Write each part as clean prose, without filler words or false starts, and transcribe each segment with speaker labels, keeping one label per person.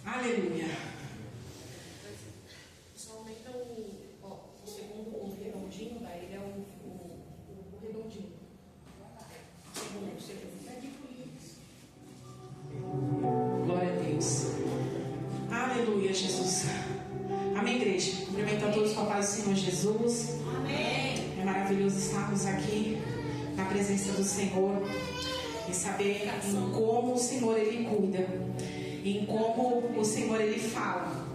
Speaker 1: Aleluia.
Speaker 2: Só aumenta o segundo, o redondinho, daí ele é o redondinho. O segundo.
Speaker 1: Glória a Deus. Aleluia, Jesus. Amém, igreja. Cumprimento a todos com a paz do Senhor Jesus.
Speaker 2: Amém.
Speaker 1: É maravilhoso estarmos aqui na presença do Senhor e saber em como o Senhor Ele cuida, em como o Senhor Ele fala.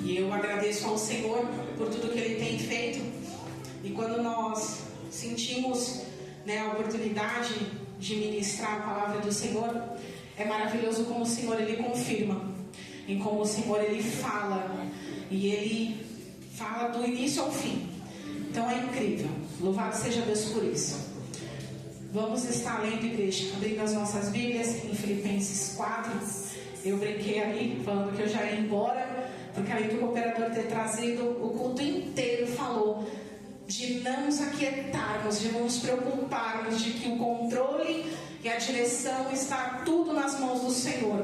Speaker 1: E eu agradeço ao Senhor por tudo que Ele tem feito. E quando nós sentimos, a oportunidade de ministrar a palavra do Senhor, é maravilhoso como o Senhor Ele confirma, em como o Senhor Ele fala, e Ele fala do início ao fim. Então é incrível. Louvado seja Deus por isso. Vamos estar lendo, igreja, abrindo as nossas Bíblias em Filipenses 4. Eu brinquei ali, falando que eu já ia embora, porque além do cooperador ter trazido, o culto inteiro falou de não nos aquietarmos, de não nos preocuparmos, de que o controle e a direção está tudo nas mãos do Senhor.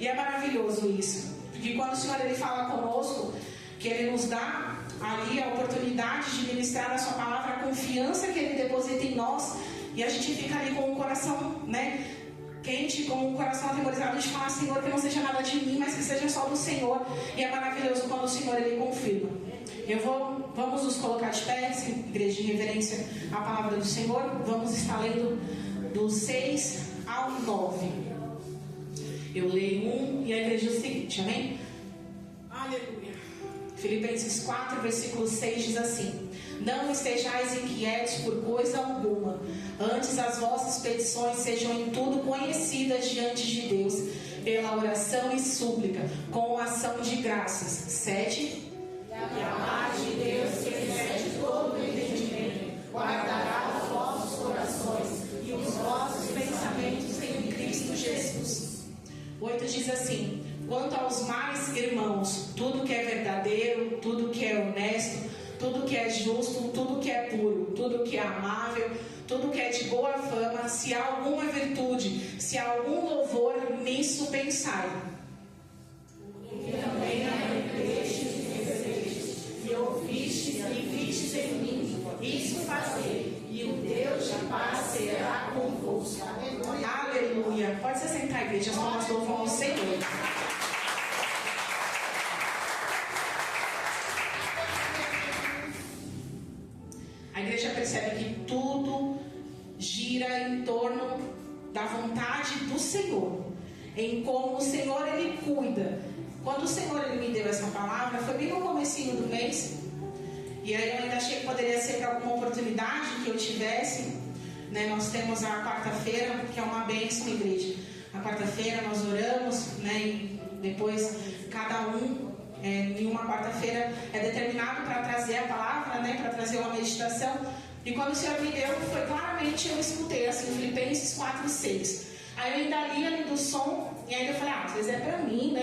Speaker 1: E é maravilhoso isso, porque quando o Senhor Ele fala conosco, que Ele nos dá ali a oportunidade de ministrar a sua palavra, a confiança que Ele deposita em nós, e a gente fica ali com o coração, quente, com o coração atemorizado de falar: Senhor, que não seja nada de mim, mas que seja só do Senhor. E é maravilhoso quando o Senhor Ele confirma. Vamos nos colocar de pé, igreja, de reverência à palavra do Senhor. Vamos estar lendo do 6 ao 9. Eu leio 1 e a igreja diz o seguinte, amém? Aleluia. Filipenses 4, versículo 6 diz assim: não estejais inquietos por coisa alguma, antes as vossas petições sejam em tudo conhecidas diante de Deus, pela oração e súplica, com ação de graças. 7.
Speaker 2: E a paz de Deus, que excede todo o entendimento, guardará os vossos corações e os vossos pensamentos em Cristo Jesus.
Speaker 1: 8 diz assim: quanto aos mais, irmãos, tudo que é verdadeiro, tudo que é honesto, tudo que é justo, tudo que é puro, tudo que é amável, tudo que é de boa fama, se há alguma virtude, se há algum louvor, nisso pensai.
Speaker 2: E também aprendestes e recebestes, e ouvistes e vistes em mim, isso fazei, e o Deus de paz será convosco.
Speaker 1: Aleluia. Pode se sentar, igreja, as palmas louvam ao Senhor. A igreja percebe que tudo gira em torno da vontade do Senhor, em como o Senhor Ele cuida. Quando o Senhor Ele me deu essa palavra, foi bem no comecinho do mês, e aí eu ainda achei que poderia ser para alguma oportunidade que eu tivesse, Nós temos a quarta-feira, que é uma bênção, igreja. Na quarta-feira nós oramos, e depois cada um em uma quarta-feira é determinado para trazer a palavra, para trazer uma meditação. E quando o Senhor me deu, foi claramente, eu escutei assim, Filipenses 4:6. Aí eu ainda li ali do som, e aí eu falei: às vezes é para mim,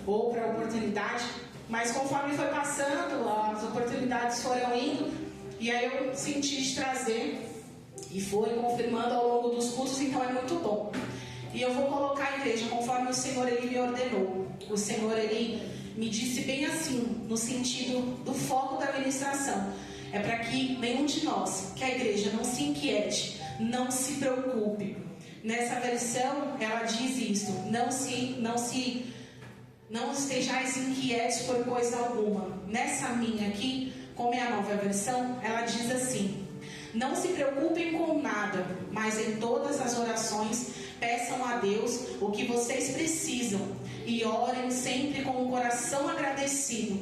Speaker 1: ou para a oportunidade. Mas conforme foi passando, as oportunidades foram indo, e aí eu senti de trazer, e foi confirmando ao longo dos cursos, então é muito bom. E eu vou colocar a igreja conforme o Senhor Ele me ordenou. O Senhor Ele me disse bem assim, no sentido do foco da ministração. É para que nenhum de nós, que a igreja, não se inquiete, não se preocupe. Nessa versão, ela diz isso: não estejais inquietos por coisa alguma. Nessa minha aqui, como é a nova versão, ela diz assim: não se preocupem com nada, mas em todas as orações peçam a Deus o que vocês precisam e orem sempre com o coração agradecido.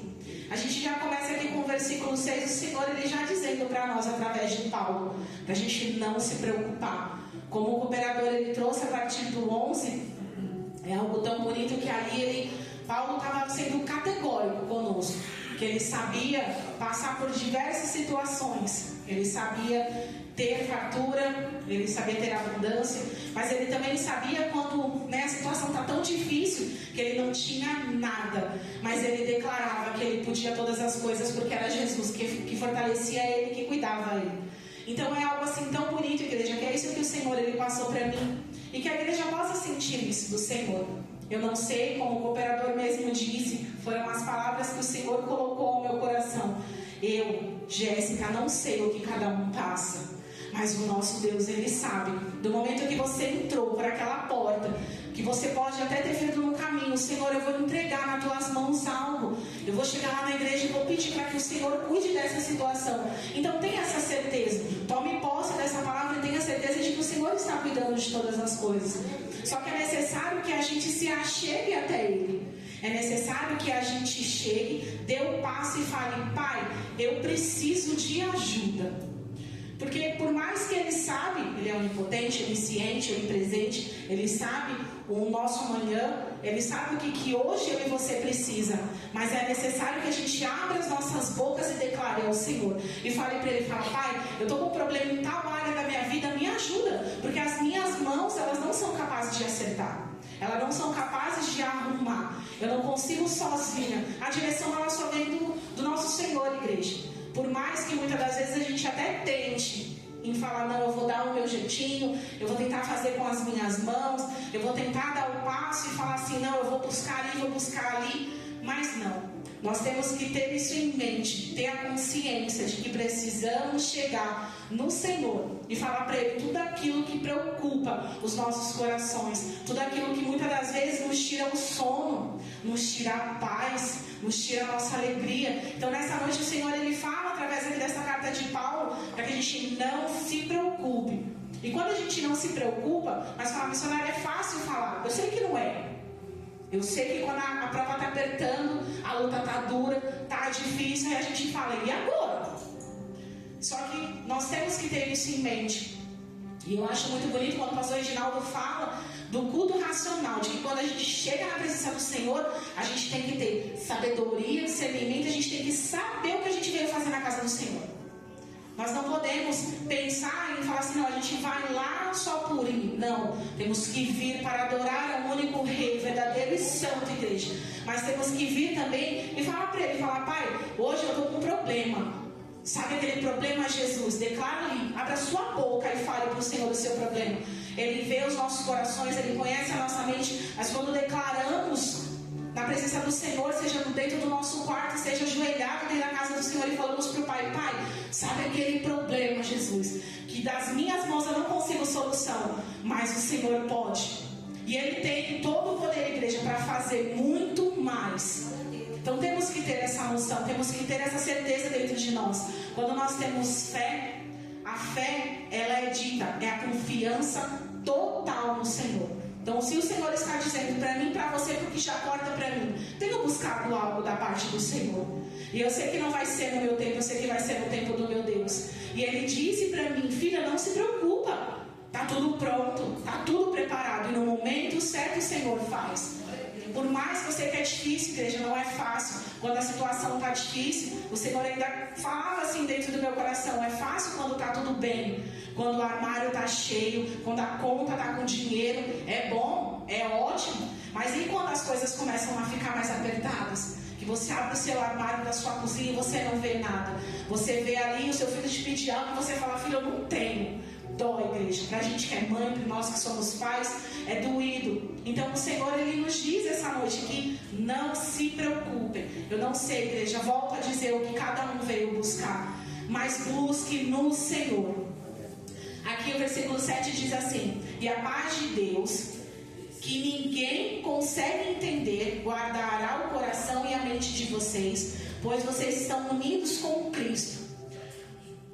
Speaker 1: A gente já começa aqui com o versículo 6, o Senhor Ele já dizendo para nós através de Paulo, para a gente não se preocupar. Como o cooperador Ele trouxe a partir do 11, é algo tão bonito que ali Paulo estava sendo categórico conosco, que ele sabia passar por diversas situações, ele sabia ter fartura, ele sabia ter abundância, mas ele também sabia quando a situação está tão difícil que ele não tinha nada, mas ele declarava que ele podia todas as coisas porque era Jesus que fortalecia ele, que cuidava ele. Então é algo assim tão bonito, igreja, que é isso que o Senhor Ele passou para mim, e que a igreja possa sentir isso do Senhor. Eu não sei, como o cooperador mesmo disse, foram as palavras que o Senhor colocou ao meu coração. Eu, Jéssica, não sei o que cada um passa, mas o nosso Deus, Ele sabe. Do momento que você entrou por aquela porta, que você pode até ter feito no caminho, Senhor, eu vou entregar nas tuas mãos algo. Eu vou chegar lá na igreja e vou pedir para que o Senhor cuide dessa situação. Então tenha essa certeza. Tome posse dessa palavra e tenha certeza de que o Senhor está cuidando de todas as coisas. Só que é necessário que a gente se achegue até Ele. É necessário que a gente chegue, dê um passo e fale: Pai, eu preciso de ajuda. Porque por mais que Ele sabe, Ele é onipotente, onisciente, onipresente, Ele sabe o nosso amanhã, Ele sabe o que hoje eu e você precisa. Mas é necessário que a gente abra as nossas bocas e declare ao Senhor. E fale para Ele, fala: Pai, eu estou com um problema em tal área da minha vida, me ajuda. Porque as minhas mãos, elas não são capazes de acertar. Elas não são capazes de arrumar. Eu não consigo sozinha. A direção, ela só vem do nosso Senhor, igreja. Por mais que muitas das vezes a gente até tente em falar: não, eu vou dar o meu jeitinho, eu vou tentar fazer com as minhas mãos, eu vou tentar dar o passo e falar assim: não, eu vou buscar ali, vou buscar ali. Mas não. Nós temos que ter isso em mente, ter a consciência de que precisamos chegar no Senhor e falar para Ele tudo aquilo que preocupa os nossos corações, tudo aquilo que muitas das vezes nos tira o sono, nos tira a paz, nos tira a nossa alegria. Então nessa noite o Senhor, Ele fala através aqui dessa carta de Paulo para que a gente não se preocupe. E quando a gente não se preocupa, mas fala: missionário, é fácil falar. Eu sei que não é. Eu sei que quando a prova está apertando, a luta está dura, está difícil, aí a gente fala: e agora? Só que nós temos que ter isso em mente. E eu acho muito bonito quando o pastor Reginaldo fala do culto racional, de que quando a gente chega na presença do Senhor, a gente tem que ter sabedoria, discernimento, a gente tem que saber o que a gente veio fazer na casa do Senhor. Nós não podemos pensar em falar assim: não, a gente vai lá só por ir. Não, temos que vir para adorar ao único Rei, verdadeiro e santo, igreja. Mas temos que vir também e falar para Ele, falar: Pai, hoje eu estou com um problema. Sabe aquele problema, Jesus? Declara ali, abra sua boca e fale para o Senhor o seu problema. Ele vê os nossos corações, Ele conhece a nossa mente. Mas quando declaramos na presença do Senhor, seja dentro do nosso quarto, seja ajoelhado dentro da casa do Senhor, e falamos para o Pai: Pai, sabe aquele problema, Jesus, que das minhas mãos eu não consigo solução, mas o Senhor pode. E Ele tem todo o poder, igreja, para fazer muito mais. Então temos que ter essa noção, temos que ter essa certeza dentro de nós. Quando nós temos fé, a fé, ela é dita, é a confiança total no Senhor. Então, se o Senhor está dizendo para mim, para você, porque já corta para mim, tenho buscado algo da parte do Senhor. E eu sei que não vai ser no meu tempo, eu sei que vai ser no tempo do meu Deus. E Ele disse para mim: filha, não se preocupa, está tudo pronto, está tudo preparado. E no momento certo o Senhor faz. Por mais que eu sei que é difícil, igreja, não é fácil. Quando a situação está difícil, o Senhor ainda fala assim dentro do meu coração: é fácil quando está tudo bem, quando o armário está cheio, quando a conta está com dinheiro, é bom, é ótimo. Mas e quando as coisas começam a ficar mais apertadas? Que você abre o seu armário da sua cozinha e você não vê nada. Você vê ali o seu filho te pedir algo e você fala: filho, eu não tenho. Dói, igreja. Para a gente que é mãe, para nós que somos pais, é doído. Então o Senhor, Ele nos diz essa noite que não se preocupem. Eu não sei, igreja, volto a dizer o que cada um veio buscar, mas busque no Senhor. Aqui o versículo 7 diz assim: e a paz de Deus, que ninguém consegue entender, guardará o coração e a mente de vocês, pois vocês estão unidos com Cristo.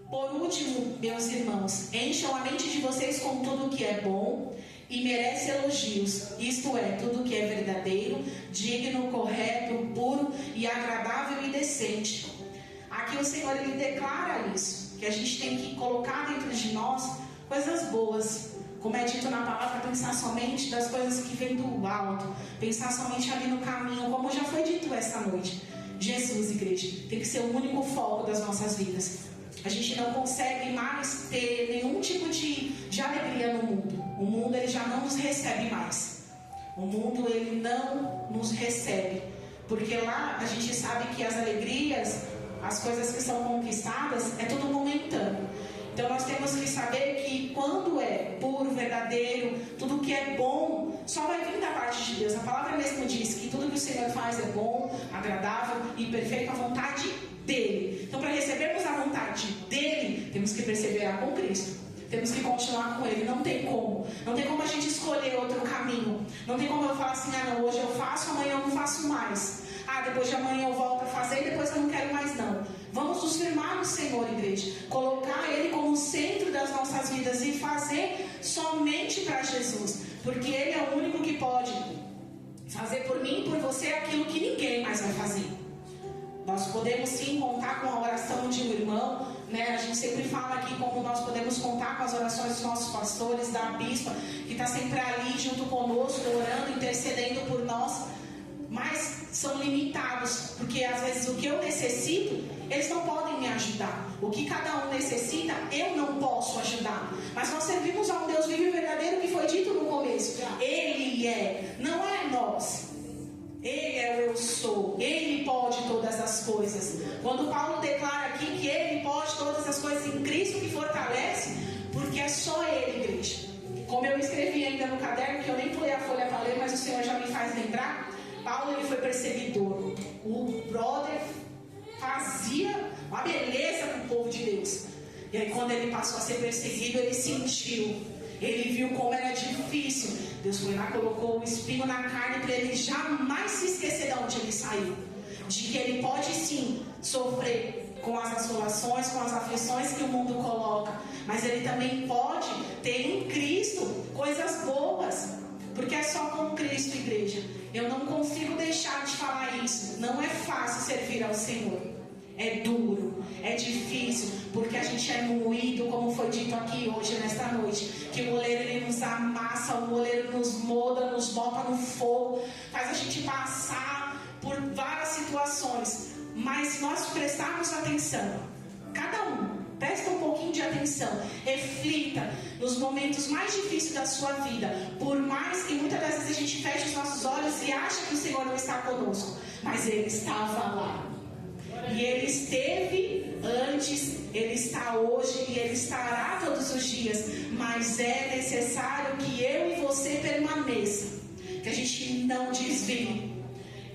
Speaker 1: Por último, meus irmãos, encham a mente de vocês com tudo o que é bom e merece elogios, isto é, tudo o que é verdadeiro, digno, correto, puro e agradável e decente. Aqui o Senhor, Ele declara isso, que a gente tem que colocar dentro de nós coisas boas. Como é dito na palavra, pensar somente das coisas que vêm do alto, pensar somente ali no caminho, como já foi dito esta noite. Jesus, igreja, tem que ser o único foco das nossas vidas. A gente não consegue mais ter nenhum tipo de alegria no mundo. O mundo, ele já não nos recebe mais. O mundo, ele não nos recebe. Porque lá a gente sabe que as alegrias, as coisas que são conquistadas, é tudo momentâneo. Então nós temos que saber que quando é puro, verdadeiro, tudo que é bom, só vai vir da parte de Deus. A palavra mesmo diz que tudo que o Senhor faz é bom, agradável e perfeito à vontade dele. Então, para recebermos a vontade dele, temos que perseverar com Cristo. Temos que continuar com ele. Não tem como. Não tem como a gente escolher outro caminho. Não tem como eu falar assim, ah não, hoje eu faço, amanhã eu não faço mais. Ah, depois de amanhã eu volto a fazer e depois eu não quero mais não. Vamos nos firmar no Senhor, igreja. Colocar ele como centro das nossas vidas e fazer somente para Jesus. Porque ele é o único que pode fazer por mim e por você aquilo que ninguém mais vai fazer. Nós podemos sim contar com a oração de um irmão, né? A gente sempre fala aqui como nós podemos contar com as orações dos nossos pastores, da bispa, que está sempre ali junto conosco, orando, intercedendo por nós, mas são limitados, porque às vezes o que eu necessito, eles não podem me ajudar. O que cada um necessita, eu não posso ajudar. Mas nós servimos a um Deus vivo e verdadeiro, que foi dito no começo. Ele é, não é nós. Ele é o eu sou. Ele pode todas as coisas. Quando Paulo declara aqui que ele pode todas as coisas em Cristo que fortalece, porque é só ele, igreja. Como eu escrevi ainda no caderno, que eu nem pulei a folha para ler, mas o Senhor já me faz lembrar. Paulo, ele foi perseguidor. O brother fazia uma beleza com o povo de Deus. E aí quando ele passou a ser perseguido, ele sentiu. Ele viu como era difícil. Deus foi lá, colocou o espinho na carne para ele jamais se esquecer de onde ele saiu. De que ele pode sim sofrer com as assolações, com as aflições que o mundo coloca. Mas ele também pode ter em Cristo coisas boas. Porque é só com Cristo, igreja. Eu não consigo deixar de falar isso. Não é fácil servir ao Senhor. É duro, é difícil, porque a gente é moído, como foi dito aqui hoje, nesta noite, que o moleiro ele nos amassa, o moleiro nos molda, nos bota no fogo, faz a gente passar por várias situações. Mas se nós prestarmos atenção, cada um, presta um pouquinho de atenção, reflita nos momentos mais difíceis da sua vida, por mais que muitas das vezes a gente feche os nossos olhos e ache que o Senhor não está conosco, mas Ele estava lá. E Ele esteve antes, Ele está hoje e Ele estará todos os dias. Mas é necessário que eu e você permaneçam, que a gente não desvie.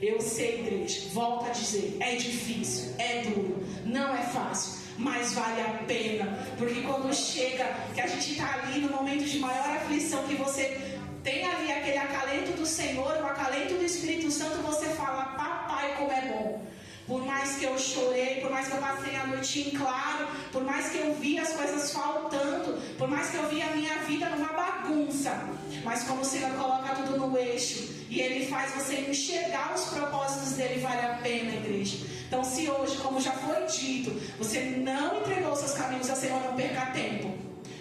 Speaker 1: Eu sei, igreja, volto a dizer, é difícil, é duro, não é fácil, mas vale a pena. Porque quando chega, que a gente está ali no momento de maior aflição, que você tem ali aquele acalento do Senhor, o acalento do Espírito Santo, você fala, papai, como é bom. Por mais que eu chorei, por mais que eu passei a noite em claro, por mais que eu vi as coisas faltando, por mais que eu vi a minha vida numa bagunça, mas como o Senhor coloca tudo no eixo e Ele faz você enxergar os propósitos dEle, vale a pena, igreja. Então, se hoje, como já foi dito, você não entregou seus caminhos ao Senhor, não perca tempo.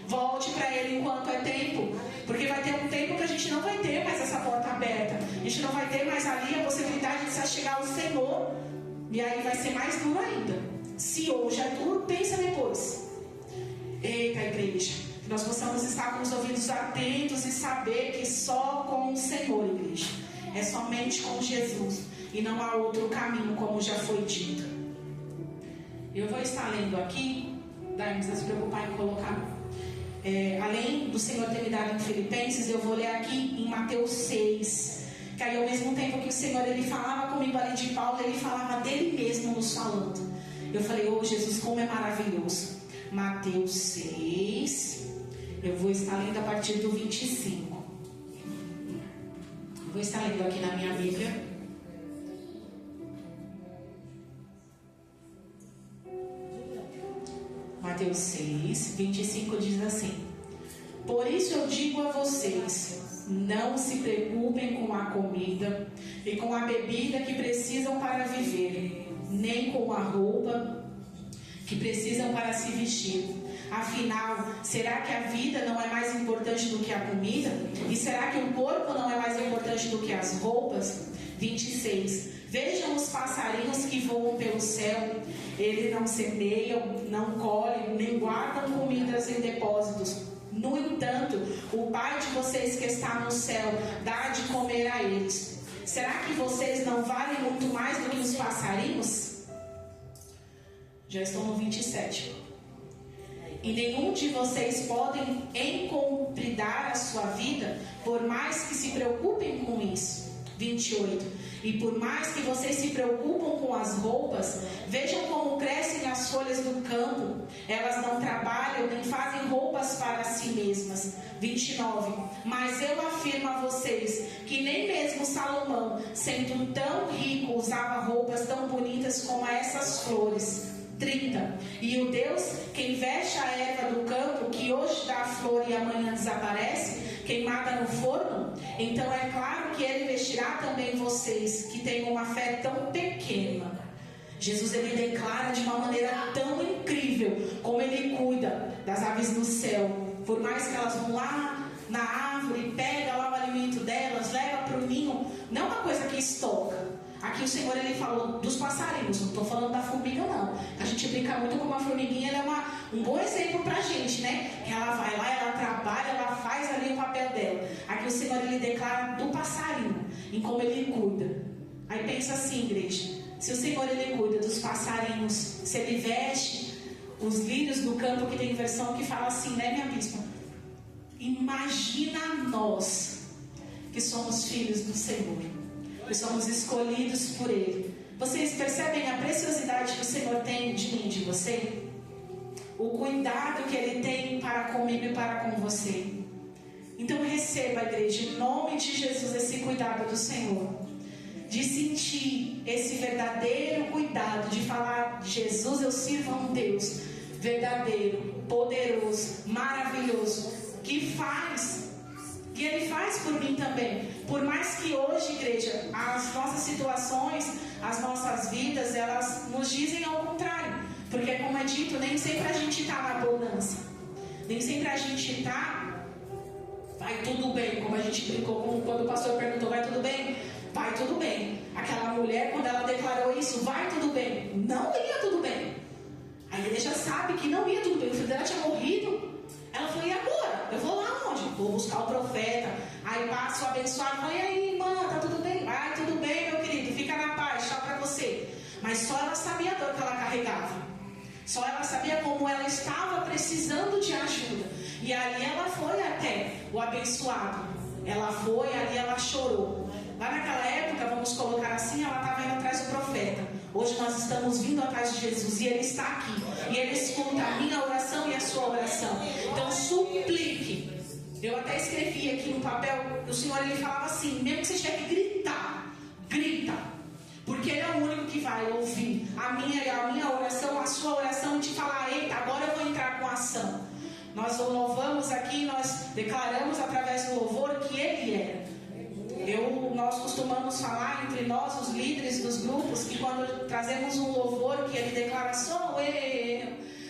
Speaker 1: Volte para Ele enquanto é tempo, porque vai ter um tempo que a gente não vai ter mais essa porta aberta, a gente não vai ter mais ali a possibilidade de se chegar ao Senhor. E aí vai ser mais duro ainda. Se hoje é duro, pensa depois. Eita, igreja, que nós possamos estar com os ouvidos atentos e saber que só com o Senhor, igreja, é somente com Jesus e não há outro caminho, como já foi dito. Eu vou estar lendo aqui, daí não precisa se preocupar em colocar. Além do Senhor ter me dado em Filipenses, eu vou ler aqui em Mateus 6. Que aí ao mesmo tempo que o Senhor ele falava comigo ali de Paulo, ele falava dele mesmo nos falando. Eu falei, oh Jesus, como é maravilhoso. Mateus 6, eu vou estar lendo a partir do 25. Eu vou estar lendo aqui na minha Bíblia. Mateus 6, 25 diz assim: por isso eu digo a vocês, não se preocupem com a comida e com a bebida que precisam para viver, nem com a roupa que precisam para se vestir. Afinal, será que a vida não é mais importante do que a comida? E será que o corpo não é mais importante do que as roupas? 26. Vejam os passarinhos que voam pelo céu. Eles não semeiam, não colhem, nem guardam comidas em depósitos. No entanto, o Pai de vocês que está no céu dá de comer a eles. Será que vocês não valem muito mais do que os passarinhos? Já estou no 27. E nenhum de vocês podem encontrar a sua vida, por mais que se preocupem com isso. 28. E por mais que vocês se preocupam com as roupas, vejam como crescem as folhas do campo. Elas não trabalham nem fazem roupas para si mesmas. 29. Mas eu afirmo a vocês que nem mesmo Salomão, sendo tão rico, usava roupas tão bonitas como essas flores. 30. E o Deus, quem veste a erva do campo, que hoje dá a flor e amanhã desaparece, queimada no forno, então é claro que Ele vestirá também vocês, que têm uma fé tão pequena. Jesus, Ele declara de uma maneira tão incrível como Ele cuida das aves do céu. Por mais que elas vão lá na árvore, pega lá o alimento delas, leva para o ninho, não é uma coisa que estoca. Aqui o Senhor, Ele falou dos passarinhos, não estou falando da formiga não. A gente brinca muito com uma formiguinha, ela é um bom exemplo pra gente, né? Que ela vai lá, ela trabalha, ela faz ali o papel dela. Aqui o Senhor, Ele declara do passarinho, em como Ele cuida. Aí pensa assim, igreja, se o Senhor, Ele cuida dos passarinhos, se Ele veste os lírios do campo, que tem versão que fala assim, né, minha bispa? Imagina nós, que somos filhos do Senhor, que somos escolhidos por Ele. Vocês percebem a preciosidade que o Senhor tem de mim e de você? O cuidado que Ele tem para comigo e para com você. Então receba, igreja, em nome de Jesus, esse cuidado do Senhor. De sentir esse verdadeiro cuidado, de falar, Jesus, eu sirvo a um Deus verdadeiro, poderoso, maravilhoso, que Ele faz por mim também. Por mais que hoje, igreja, as nossas situações, as nossas vidas, elas nos dizem ao contrário. Porque, como é dito, nem sempre a gente está na bonança. Nem sempre a gente está, vai tudo bem. Como a gente brincou quando o pastor perguntou, vai tudo bem? Vai tudo bem. Aquela mulher, quando ela declarou isso, vai tudo bem, não ia tudo bem. A igreja sabe que não ia tudo bem. O filho dela tinha morrido. Ela falou, e agora? Eu vou lá onde? Vou buscar o profeta. Aí passa o abençoado, fala, e aí, irmã, tá tudo bem? Vai, tudo bem, meu querido, fica na paz, tchau pra você. Mas só ela sabia a dor que ela carregava. Só ela sabia como ela estava precisando de ajuda. E ali ela foi até o abençoado. Ela foi, ali ela chorou. Lá naquela época, vamos colocar assim, ela estava indo atrás do profeta. Hoje nós estamos vindo atrás de Jesus e Ele está aqui. E Ele escuta a minha oração e a sua oração. Então suplique. Eu até escrevi aqui no papel, o Senhor, Ele falava assim, mesmo que você tiver que gritar, grita. Porque Ele é o único que vai ouvir a minha oração, a sua oração e te falar, eita, agora eu vou entrar com ação. Nós louvamos aqui, nós declaramos através do louvor que Ele era. Nós costumamos falar entre nós, os líderes dos grupos, que quando trazemos um louvor que Ele declara, sou eu.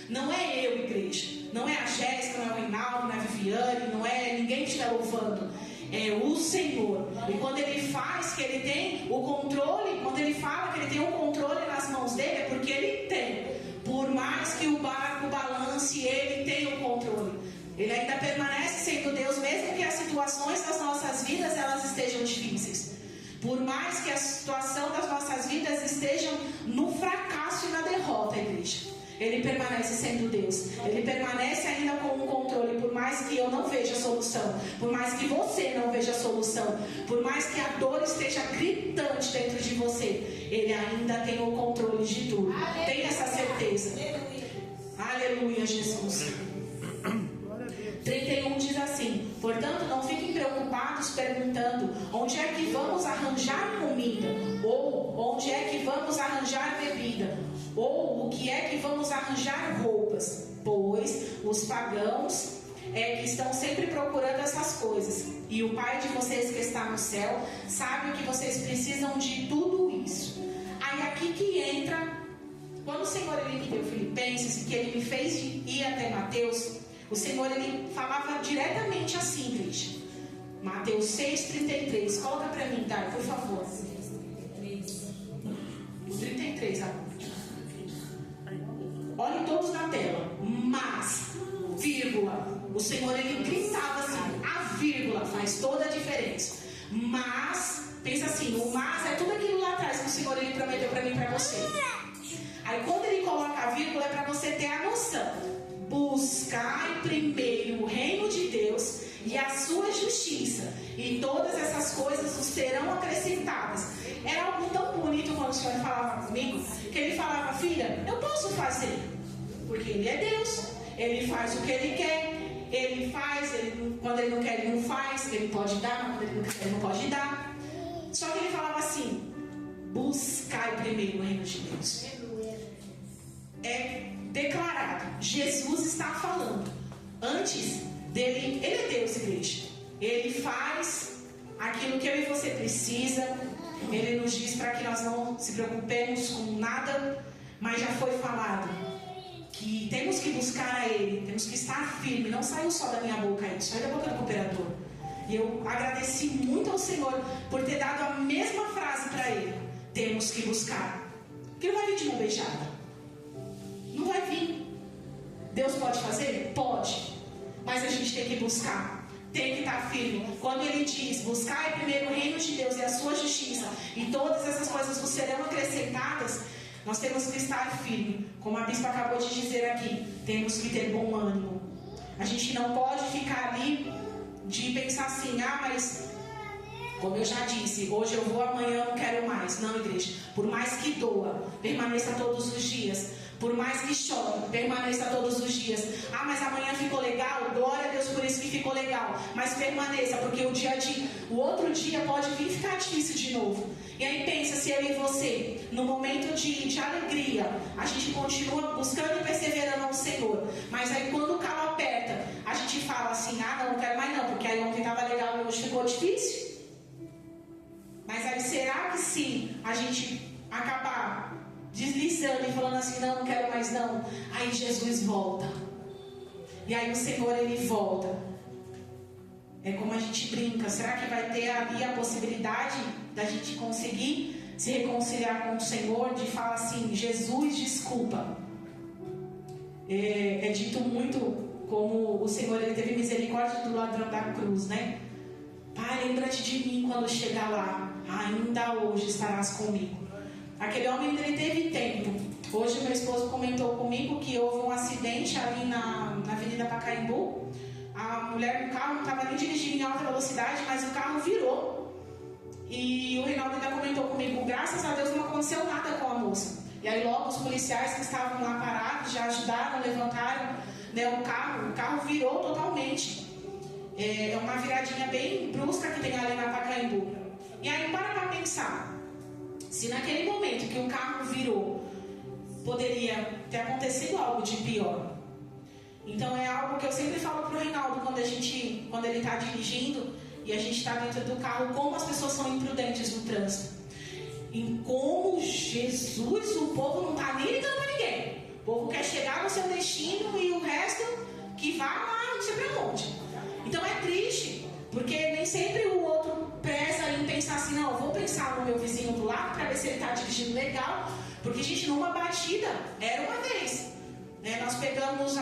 Speaker 1: Não é eu, igreja. Não é a Jéssica, não é o Reinaldo, não é a Viviane, não é ninguém que estiver louvando. É o Senhor. E quando Ele faz que Ele tem o controle, quando Ele fala que Ele tem o controle nas mãos dele, é porque Ele tem. Por mais que o barco balance, Ele tem o controle. Ele ainda permanece sendo Deus, mesmo que as situações das nossas vidas elas estejam difíceis. Por mais que a situação das nossas vidas estejam no fracasso e na derrota, igreja. Ele permanece sendo Deus. Ele permanece ainda com o controle. Por mais que eu não veja solução, por mais que você não veja solução, por mais que a dor esteja gritante dentro de você, Ele ainda tem o controle de tudo. Tenha essa certeza. Aleluia, Jesus. 31 diz assim, portanto não fiquem preocupados perguntando onde é que vamos arranjar comida, ou onde é que vamos arranjar bebida, ou o que é que vamos arranjar roupas, pois os pagãos que estão sempre procurando essas coisas, e o Pai de vocês que está no céu sabe que vocês precisam de tudo isso. Aí aqui que entra, quando o Senhor Ele me deu Filipenses e que Ele me fez ir até Mateus, o Senhor, Ele falava diretamente assim, igreja. Mateus 6,33. Coloca para mim, Dai, por favor. O 33, olhem todos na tela. Mas, vírgula. O Senhor, Ele gritava assim. A vírgula faz toda a diferença. Mas, pensa assim, o mas é tudo aquilo lá atrás que o Senhor, Ele prometeu para mim e para você. Aí, quando Ele coloca a vírgula, é para você ter a noção. Buscai primeiro o reino de Deus e a sua justiça, e todas todas essas coisas nos serão acrescentadas. Era algo tão bonito quando o Senhor falava comigo, que Ele falava: filha, eu posso fazer, porque Ele é Deus, Ele faz o que Ele quer, Ele faz, quando Ele não quer, Ele não faz, Ele pode dar, quando Ele não quer, Ele não pode dar. Só que Ele falava assim: buscai primeiro o reino de Deus. É declarado, Jesus está falando. Antes dele, Ele é Deus, igreja. Ele faz aquilo que eu e você precisa. Ele nos diz para que nós não se preocupemos com nada, mas já foi falado que temos que buscar a Ele, temos que estar firme. Não saiu só da minha boca isso, saiu da boca do cooperador. E eu agradeci muito ao Senhor por ter dado a mesma frase para Ele: temos que buscar. Porque não vai vir de mão beijada, não vai vir. Deus pode fazer? Pode, mas a gente tem que buscar, tem que estar firme. Quando Ele diz: buscai primeiro o reino de Deus e a sua justiça, e todas essas coisas vos serão acrescentadas, nós temos que estar firme. Como a bispa acabou de dizer aqui, temos que ter bom ânimo. A gente não pode ficar ali de pensar assim: mas como eu já disse, hoje eu vou, amanhã eu não quero mais. Não, igreja, por mais que doa, permaneça todos os dias. Por mais que chore, permaneça todos os dias. Mas amanhã ficou legal, glória a Deus por isso que ficou legal. Mas permaneça, porque o outro dia pode vir ficar difícil de novo. E aí pensa, se eu e você, no momento de alegria, a gente continua buscando e perseverando ao Senhor. Mas aí quando o calo aperta, a gente fala assim: não quero mais não, porque aí ontem estava legal e hoje ficou difícil. Mas aí será que se a gente acabar deslizando e falando assim: não quero mais não, aí Jesus volta. E aí o Senhor, Ele volta. É como a gente brinca: será que vai ter ali a possibilidade da gente conseguir se reconciliar com o Senhor, de falar assim: Jesus, desculpa? É dito muito como o Senhor, Ele teve misericórdia do ladrão da cruz, né? Pai, lembra-te de mim quando chegar lá, ainda hoje estarás comigo. Aquele homem, ele teve tempo. Hoje meu esposo comentou comigo que houve um acidente ali na Avenida Pacaembu. A mulher no carro não estava nem dirigindo em alta velocidade, mas o carro virou. E o Reinaldo ainda comentou comigo: graças a Deus não aconteceu nada com a moça. E aí logo os policiais que estavam lá parados já ajudaram, levantaram, né, o carro virou totalmente. É uma viradinha bem brusca que tem ali na Pacaembu. E aí para pensar, se naquele momento que o carro virou, poderia ter acontecido algo de pior. Então é algo que eu sempre falo para o Reinaldo quando ele está dirigindo e a gente está dentro do carro: como as pessoas são imprudentes no trânsito. Em como Jesus, o povo não está nem ligando para ninguém. O povo quer chegar no seu destino e o resto que vá lá, não sei para onde. Então é triste, porque nem sempre o outro preza em pensar assim: não, eu vou pensar no meu vizinho do lado para ver se ele está dirigindo legal. Porque, gente, numa batida, era uma vez, né, nós pegamos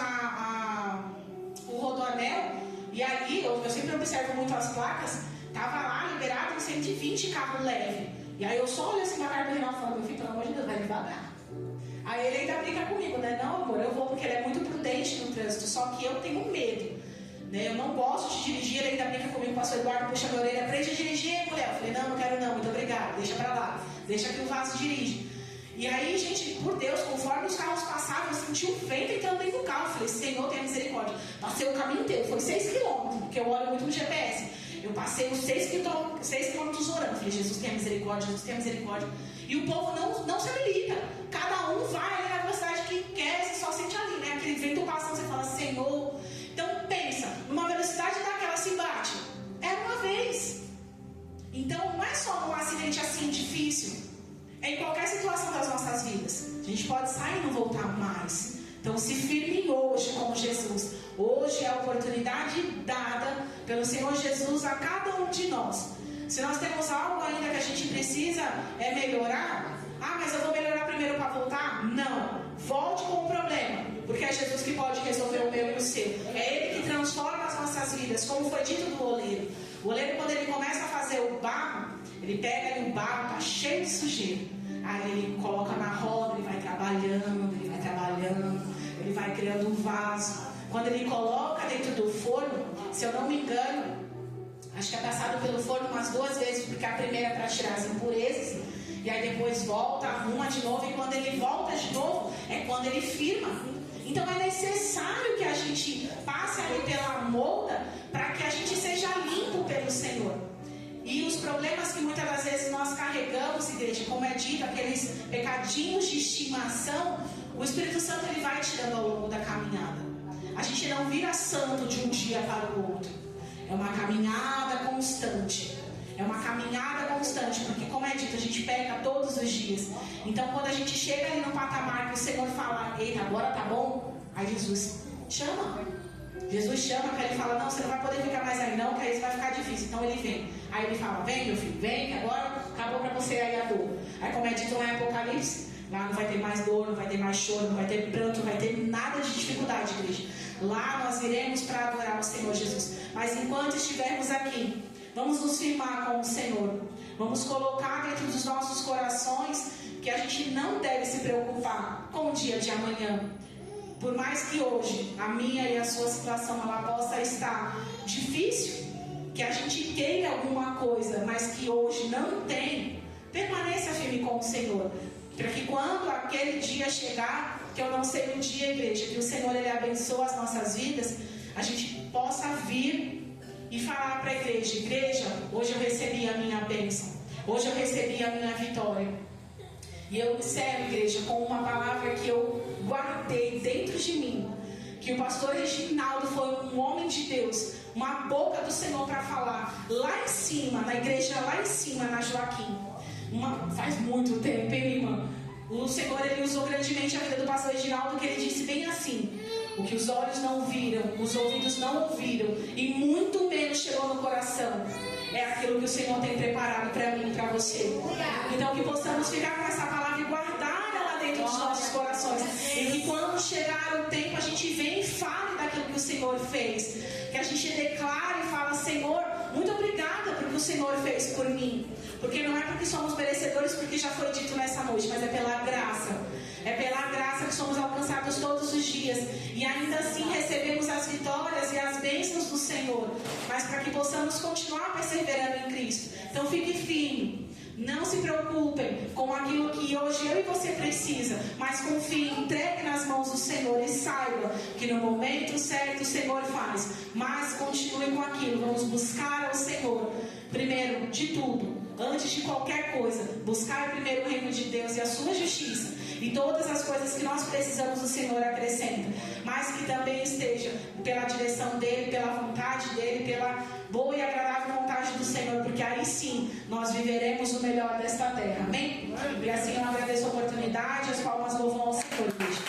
Speaker 1: o rodoanel, e ali, eu sempre observo muito as placas, estava lá liberado em 120 carro leve. E aí eu só olho assim pra cara do Reinaldo e falo: meu filho, pelo amor de Deus, vai devagar. Aí ele ainda brinca comigo, né? Não, amor, eu vou, porque ele é muito prudente no trânsito, só que eu tenho medo, né? Eu não gosto de dirigir. Ele ainda brinca comigo: o pastor Eduardo puxa minha orelha: aprende a dirigir, mulher. Eu falei: não quero não, muito obrigado, deixa pra lá, deixa que o vaso dirige. E aí, gente, por Deus, conforme os carros passavam, eu senti um vento entrando dentro do carro. Eu falei: Senhor, tenha misericórdia. Passei o caminho inteiro, foi 6 km, porque eu olho muito no GPS. Eu passei os 6 km orando. Falei: Jesus, tenha misericórdia, Jesus, tenha misericórdia. E o povo não se habilita. Cada um vai ali na velocidade que quer, você só sente ali, né? Aquele vento passando, você fala: Senhor. Então, pensa, numa velocidade daquela se bate. É uma vez. Então, não é só num acidente assim difícil. É em qualquer situação das nossas vidas. A gente pode sair e não voltar mais. Então se firme hoje como Jesus. Hoje é a oportunidade dada pelo Senhor Jesus a cada um de nós. Se nós temos algo ainda que a gente precisa melhorar, mas eu vou melhorar primeiro para voltar? Não. Volte com o problema, porque é Jesus que pode resolver o meu e o seu. É Ele que transforma as nossas vidas, como foi dito do oleiro. O oleiro, quando ele começa a fazer o barro, ele pega ali o barro, tá cheio de sujeira. Aí ele coloca na roda, ele vai trabalhando, ele vai criando um vaso. Quando ele coloca dentro do forno, se eu não me engano, Acho que é passado pelo forno umas 2 vezes, porque a primeira é para tirar as impurezas, e aí depois volta, arruma de novo, e quando ele volta de novo, é quando ele firma. Então é necessário que a gente passe ali pela molda, para que a gente seja limpo pelo Senhor. E os problemas que muitas das vezes nós carregamos, igreja, como é dito, aqueles pecadinhos de estimação, o Espírito Santo ele vai tirando ao longo da caminhada. A gente não vira santo de um dia para o outro. É uma caminhada constante. É uma caminhada constante, porque como é dito, a gente peca todos os dias. Então quando a gente chega ali no patamar que o Senhor fala, eita, agora tá bom, aí Jesus chama. Jesus chama, que ele fala, não, você não vai poder ficar mais aí não, que aí vai ficar difícil. Então ele vem. Aí ele fala, vem meu filho, vem, que agora acabou para você aí a dor. Aí como é dito lá em Apocalipse, lá não vai ter mais dor, não vai ter mais choro, não vai ter pranto, não vai ter nada de dificuldade, igreja. Lá nós iremos para adorar o Senhor Jesus. Mas enquanto estivermos aqui, vamos nos firmar com o Senhor. Vamos colocar dentro dos nossos corações que a gente não deve se preocupar com o dia de amanhã. Por mais que hoje a minha e a sua situação ela possa estar difícil, que a gente queira alguma coisa, mas que hoje não tem, permaneça firme com o Senhor. Para que quando aquele dia chegar, que eu não sei o dia, igreja, que o Senhor ele abençoe as nossas vidas, a gente possa vir e falar para a igreja, igreja, hoje eu recebi a minha bênção, hoje eu recebi a minha vitória. E eu encerro, igreja, com uma palavra que eu guardei dentro de mim, que o pastor Reginaldo foi um homem de Deus, uma boca do Senhor para falar, lá em cima, na igreja lá em cima, na Joaquim. Faz muito tempo, hein, irmã? O Senhor ele usou grandemente a vida do pastor Reginaldo, que ele disse bem assim: o que os olhos não viram, os ouvidos não ouviram, e muito menos chegou no coração, é aquilo que o Senhor tem preparado para mim e para você. Então que possamos ficar com essa palavra e guardar ela dentro dos nossos corações, e que quando chegar o tempo a gente venha e fale daquilo que o Senhor fez, que a gente declare e fala, Senhor, muito obrigada por que o Senhor fez por mim. Porque não é porque somos merecedores, porque já foi dito nessa noite, mas é pela graça. É pela graça que somos alcançados todos os dias. E ainda assim recebemos as vitórias e as bênçãos do Senhor. Mas para que possamos continuar perseverando em Cristo. Então fique firme. Não se preocupem com aquilo que hoje eu e você precisa. Mas confie, entregue nas mãos do Senhor e saiba que no momento certo o Senhor faz. Mas continue com aquilo. Vamos buscar ao Senhor. Primeiro de tudo. Antes de qualquer coisa, buscar primeiro o reino de Deus e a sua justiça, e todas as coisas que nós precisamos o Senhor acrescenta, mas que também esteja pela direção dele, pela vontade dele, pela boa e agradável vontade do Senhor, porque aí sim nós viveremos o melhor desta terra, amém? E assim eu agradeço a oportunidade, as palmas louvam ao Senhor, igreja.